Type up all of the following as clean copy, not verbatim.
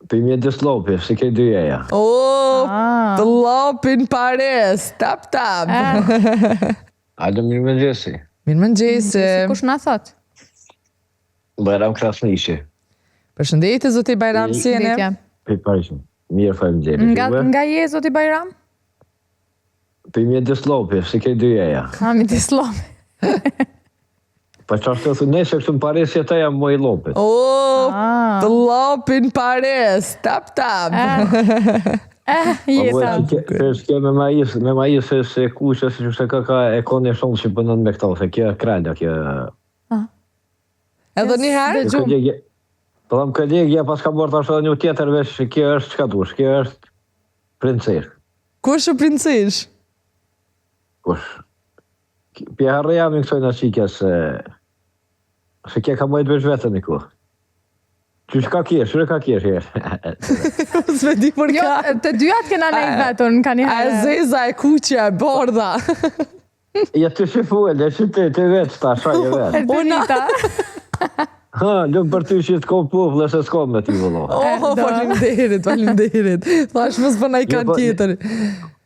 Për mjedis lopi, si ke dyjeja. Të lopin pares, tap. Ajde mirë më gjesi. Mirë më gjesi. Kush na thot? Bajram Krasnishi. Përshëndetje, zoti Bajram, si jeni? Për parishim. Mirë faleminderit. Nga je, zoti Bajram? Për mjedis lopi, si ke dyjeja. Mjedis lopi. Pa qashtë të ne që kështu më pares që ta jam moj lopit. Të lopin pares, tap. Jesa. Kërës me majisë se kushë, se që se ka e kone shumë që bënën me këto, se kjo e krejda, kjo... Edhe njëherë? Po dhëm kolegja pas ka bërë të ashtë edhe një tjetër veç që kjo është qka dush, kjo është princesh. Kush është princesh? Kush? Pja harë jam në kësojnë qikja se kje ka mojtë veç vetën i ku. Që ka kjesh, që ka kjesh? S'me di për ka. Jo, të dyat kena nejtë vetën, ka një herë. A zeza, e kuqja, e bordha. Ja të shifuel, e që të vetë ta, shaj e vetë. Bonita. Lëmë për ty që të kom puf, dhe se s'kom me ti vëllo. Faleminderit. Thash mos bëna i kanë tjetër.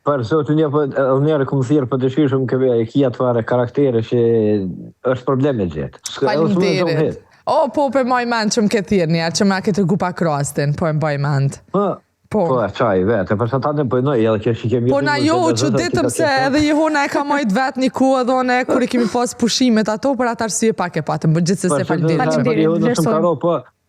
Për sotë njerë këmë thirë për dëshishëm këve e kia të fare karaktere që është probleme gjithë. Faleminderit. Po për moj mend që më ke thirë njerë, që më ke të gupa krastin, po e mboj mend. Po, qaj vete, përsa ta në pëjnoj, edhe kje që kemi... Po na jo, që ditëm se edhe jehona e ka mojt vetë një ku edhe one, kur i kemi pas pushimet ato, për atë arsye pak e patëm, për gjithë se se faleminderit.